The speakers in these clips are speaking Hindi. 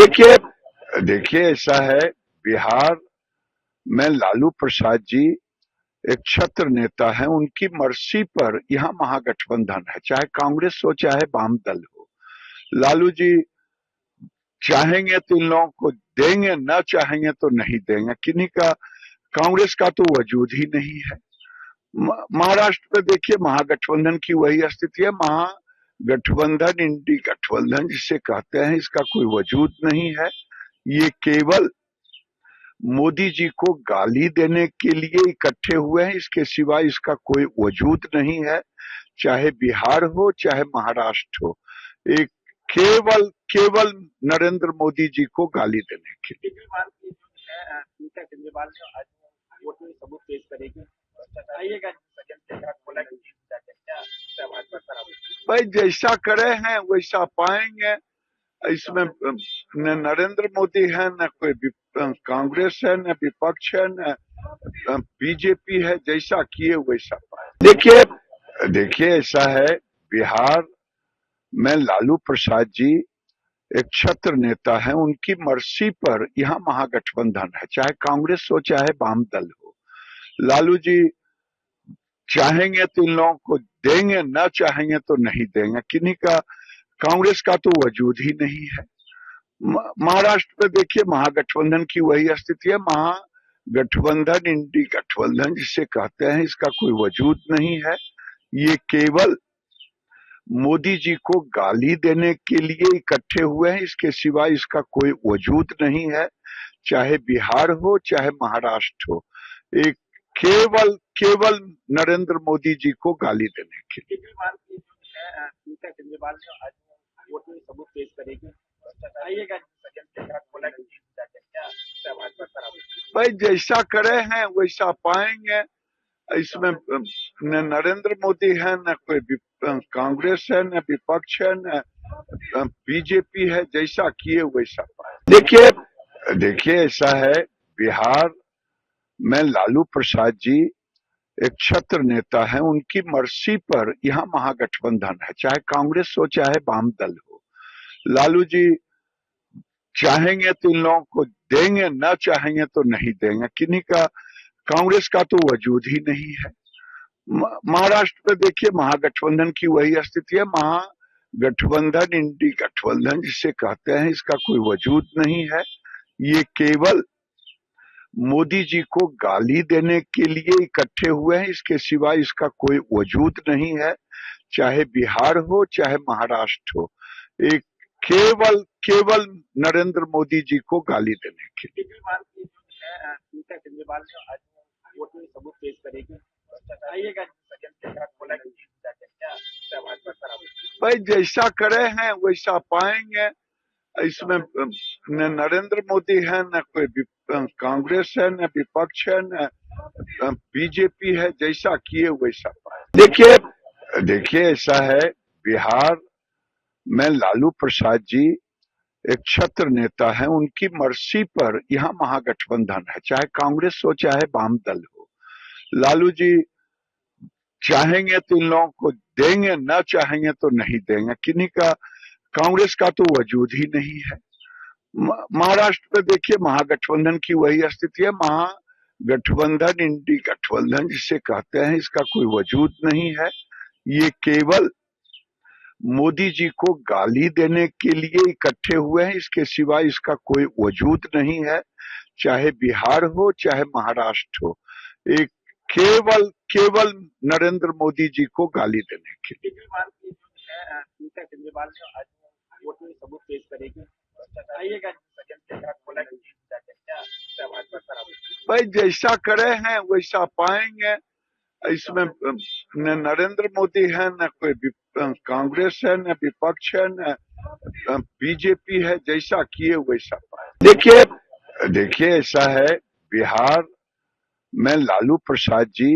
देखिए देखिए ऐसा है, बिहार में लालू प्रसाद जी एक छत्र नेता है। उनकी मर्जी पर यहाँ महागठबंधन है, चाहे कांग्रेस हो चाहे वाम दल हो। लालू जी चाहेंगे तो इन लोगों को देंगे, ना चाहेंगे तो नहीं देंगे। किन्हीं का, कांग्रेस का तो वजूद ही नहीं है। महाराष्ट्र में देखिए, महागठबंधन की वही स्थिति है। महागठबंधन, इंडी गठबंधन जिसे कहते हैं, इसका कोई वजूद नहीं है। ये केवल मोदी जी को गाली देने के लिए इकट्ठे हुए हैं, इसके सिवा इसका कोई वजूद नहीं है। चाहे बिहार हो चाहे महाराष्ट्र हो, एक केवल केवल नरेंद्र मोदी जी को गाली देने के लिए। केजरीवाल की जो है नीता केजरीवाल ने आज कोर्ट में सबूत पेश करेगी। बताइएगा सदन से बोला कि क्या भाजपा खराब। भाई जैसा करे हैं वैसा पाएंगे। इसमें न नरेंद्र मोदी है, न कोई कांग्रेस है, न विपक्ष है, न बीजेपी है। जैसा किए वैसा पाए। देखिए ऐसा है, बिहार में लालू प्रसाद जी एक छत्र नेता है। उनकी मर्जी पर यहाँ महागठबंधन है, चाहे कांग्रेस हो चाहे वाम दल हो। लालू जी चाहेंगे तो इन लोगों को देंगे, ना चाहेंगे तो नहीं देंगे। किन्हीं का, कांग्रेस का तो वजूद ही नहीं है। महाराष्ट्र में देखिए, महागठबंधन की वही स्थिति है। महागठबंधन, इंडी गठबंधन जिसे कहते हैं, इसका कोई वजूद नहीं है। ये केवल मोदी जी को गाली देने के लिए इकट्ठे हुए हैं, इसके सिवा इसका कोई वजूद नहीं है। चाहे बिहार हो चाहे महाराष्ट्र हो, एक केवल केवल नरेंद्र मोदी जी को गाली देने के लिए। केजरीवाल की जो है नीता केजरीवाल ने आज कोर्ट में सबूत पेश करेगी। बताइएगा सदन से बोला कि क्या भाजपा खराब। भाई जैसा करे हैं वैसा पाएंगे। इसमें न नरेंद्र मोदी है, न कोई कांग्रेस है, न विपक्ष है, न बीजेपी है। जैसा किए वैसा पाए। देखिए ऐसा है, बिहार में लालू प्रसाद जी एक छत्र नेता है। उनकी मर्जी पर यहाँ महागठबंधन है, चाहे कांग्रेस हो चाहे वाम दल हो। लालू जी चाहेंगे तो इन लोगों को देंगे, ना चाहेंगे तो नहीं देंगे। किन्हीं का, कांग्रेस का तो वजूद ही नहीं है। महाराष्ट्र में देखिए, महागठबंधन की वही स्थिति है। महागठबंधन, इंडी गठबंधन जिसे कहते हैं, इसका कोई वजूद नहीं है। ये केवल मोदी जी को गाली देने के लिए इकट्ठे हुए हैं, इसके सिवा इसका कोई वजूद नहीं है। चाहे बिहार हो चाहे महाराष्ट्र हो, एक केवल केवल नरेंद्र मोदी जी को गाली देने के लिए। केजरीवाल की जो है नीता केजरीवाल ने आज कोर्ट में सबूत पेश करेगी। बताइएगा सदन से बोला कि क्या भाजपा खराब। भाई जैसा करे हैं वैसा पाएंगे। इसमें न नरेंद्र मोदी है, न कोई कांग्रेस है, न विपक्ष है, न बीजेपी है। जैसा किए वैसा पाए। देखिए ऐसा है, बिहार में लालू प्रसाद जी एक छत्र नेता है। उनकी मर्जी पर यहाँ महागठबंधन है, चाहे कांग्रेस हो चाहे वाम दल हो। लालू जी चाहेंगे तो इन लोगों को देंगे, ना चाहेंगे तो नहीं देंगे। किन्हीं का, कांग्रेस का तो वजूद ही नहीं है। महाराष्ट्र में देखिए, महागठबंधन की वही स्थिति है। महागठबंधन, इंडी गठबंधन जिसे कहते हैं, इसका कोई वजूद नहीं है। ये केवल मोदी जी को गाली देने के लिए इकट्ठे हुए हैं, इसके सिवा इसका कोई वजूद नहीं है। चाहे बिहार हो चाहे महाराष्ट्र हो, एक केवल केवल नरेंद्र मोदी जी को गाली देने के लिए। केजरीवाल की जो है नीता केजरीवाल ने आज कोर्ट में सबूत पेश करेगी। बताइएगा सदन से बोला कि क्या भाजपा खराब। भाई जैसा करे हैं वैसा पाएंगे। इसमें न नरेंद्र मोदी है, न कोई कांग्रेस है, न विपक्ष है, न बीजेपी है। जैसा किए वैसा पाए। देखिए ऐसा है, बिहार में लालू प्रसाद जी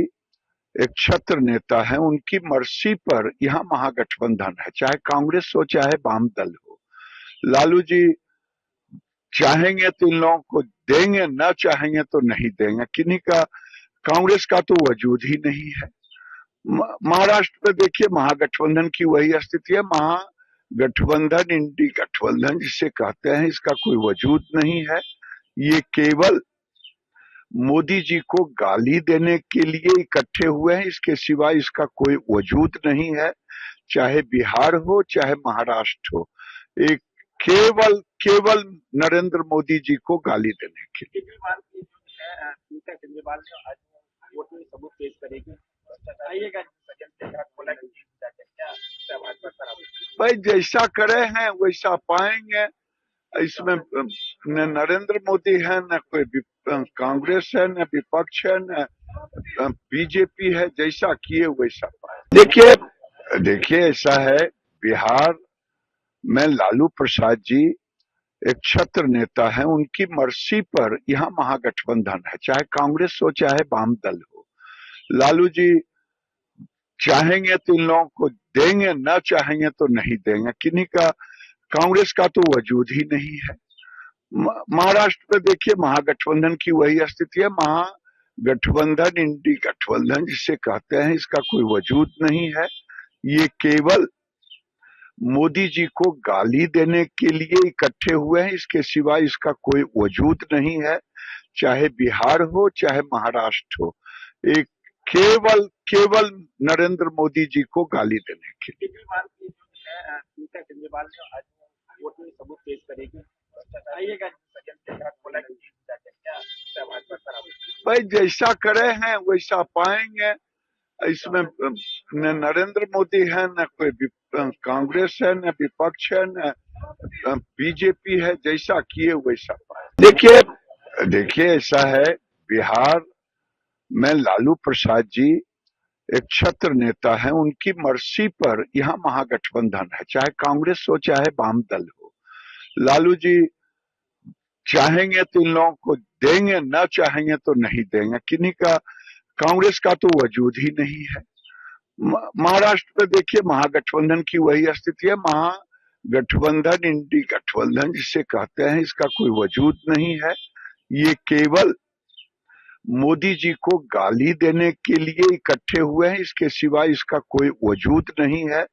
एक छत्र नेता है। उनकी मर्जी पर यहाँ महागठबंधन है, चाहे कांग्रेस हो चाहे वाम दल हो। लालू जी चाहेंगे तो इन लोगों को देंगे, ना चाहेंगे तो नहीं देंगे। किन्हीं का, कांग्रेस का तो वजूद ही नहीं है। महाराष्ट्र में देखिए, महागठबंधन की वही स्थिति है। गठबंधन इंडी गठबंधन जिसे कहते हैं इसका कोई वजूद नहीं है। ये केवल मोदी जी को गाली देने के लिए इकट्ठे हुए हैं, इसके सिवा इसका कोई वजूद नहीं है। चाहे बिहार हो चाहे महाराष्ट्र हो, एक केवल केवल नरेंद्र मोदी जी को गाली देने के लिए। केजरीवाल की जो है टीका केजरीवाल ने आज कोर्ट में सबूत पेश करेगी। आइएगा सज्जन से बोला कि जीत जाते क्या भाजपा खराब। भाई जैसा करे हैं वैसा पाएंगे। इसमें न नरेंद्र मोदी है, न कोई कांग्रेस है, न विपक्ष है, न बीजेपी है। जैसा किए वैसा पाए। देखिए ऐसा है, बिहार में लालू प्रसाद जी एक छत्र नेता है, उनकी मर्जी पर यहाँ महागठबंधन है, चाहे कांग्रेस हो चाहे वाम दल हो। लालू जी चाहेंगे तो इन लोगों को देंगे, न चाहेंगे तो नहीं देंगे। किन्हीं का कांग्रेस का तो वजूद ही नहीं है। महाराष्ट्र में देखिए महागठबंधन की वही स्थिति है। महागठबंधन इंडी गठबंधन जिसे कहते हैं इसका कोई वजूद नहीं है। ये केवल मोदी जी को गाली देने के लिए इकट्ठे हुए हैं, इसके सिवा इसका कोई वजूद नहीं है। चाहे बिहार हो चाहे महाराष्ट्र हो, एक केवल केवल नरेंद्र मोदी जी को गाली देने के लिए। केजरीवाल की जो है टीका केजरीवाल ने आज कोर्ट में सबूत पेश करेगी। आइएगा सज्जन से बोला कि जीत जाते क्या भाजपा खराब। भाई जैसा करे हैं वैसा पाएंगे। इसमें न नरेंद्र मोदी है, न कोई कांग्रेस है, न विपक्ष है, न बीजेपी है। जैसा किए वैसा पाए। देखिए ऐसा है, बिहार में लालू प्रसाद जी एक छत्र नेता है, उनकी मर्जी पर यहाँ महागठबंधन है, चाहे कांग्रेस हो चाहे वाम दल हो। लालू जी चाहेंगे तो इन लोगों को देंगे, न चाहेंगे तो नहीं देंगे। किन्हीं का कांग्रेस का तो वजूद ही नहीं है। महाराष्ट्र में देखिए महागठबंधन की वही स्थिति है। महागठबंधन इंडी गठबंधन जिसे कहते हैं इसका कोई वजूद नहीं है। ये केवल मोदी जी को गाली देने के लिए इकट्ठे हुए हैं, इसके सिवा इसका कोई वजूद नहीं है।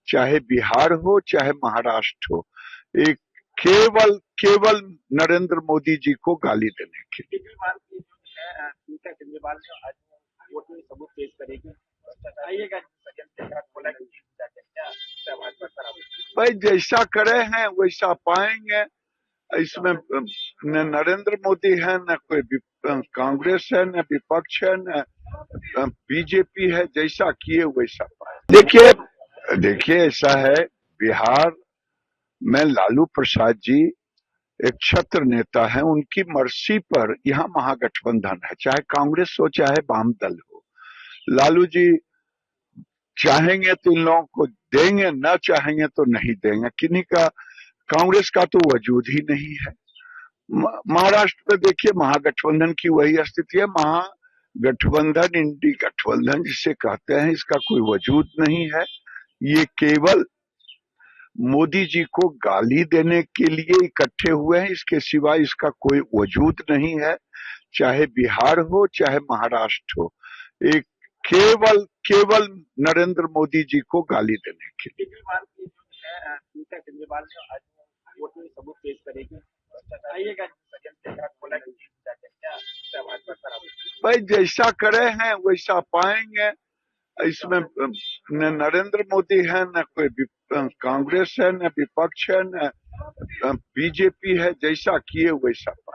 चाहे बिहार हो चाहे महाराष्ट्र हो, एक केवल केवल नरेंद्र मोदी जी को गाली देने के लिए। केजरीवाल की जो है टीका केजरीवाल ने आज कोर्ट में सबूत पेश करेगी। आइएगा सज्जन से बोला कि जीत जाते क्या भाजपा खराब। भाई जैसा करे हैं वैसा पाएंगे। इसमें न नरेंद्र मोदी है, न कोई कांग्रेस है, न विपक्ष है, न बीजेपी है। जैसा किए वैसा पाए। देखिए ऐसा है, बिहार में लालू प्रसाद जी एक छत्र नेता है, उनकी मर्जी पर यहाँ महागठबंधन है, चाहे कांग्रेस हो चाहे वाम दल हो। लालू जी चाहेंगे तो इन लोगों को देंगे, न चाहेंगे तो नहीं देंगे। किन्हीं का कांग्रेस का तो वजूद ही नहीं है। महाराष्ट्र में देखिए महागठबंधन की वही स्थिति है। महागठबंधन इंडी गठबंधन जिसे कहते हैं इसका कोई वजूद नहीं है। ये केवल मोदी जी को गाली देने के लिए इकट्ठे हुए हैं, इसके सिवा इसका कोई वजूद नहीं है। चाहे बिहार हो चाहे महाराष्ट्र हो, एक केवल केवल नरेंद्र मोदी जी को गाली देने के लिए। केजरीवाल की जो है टीका केजरीवाल ने आज कोर्ट में सबूत पेश करेगी। आइएगा सज्जन से बोला कि जीत जाते क्या भाजपा खराब। भाई जैसा करे हैं वैसा पाएंगे। इसमें न नरेंद्र मोदी है, न कोई कांग्रेस है, न विपक्ष है, न बीजेपी है। जैसा किए वैसा पाए।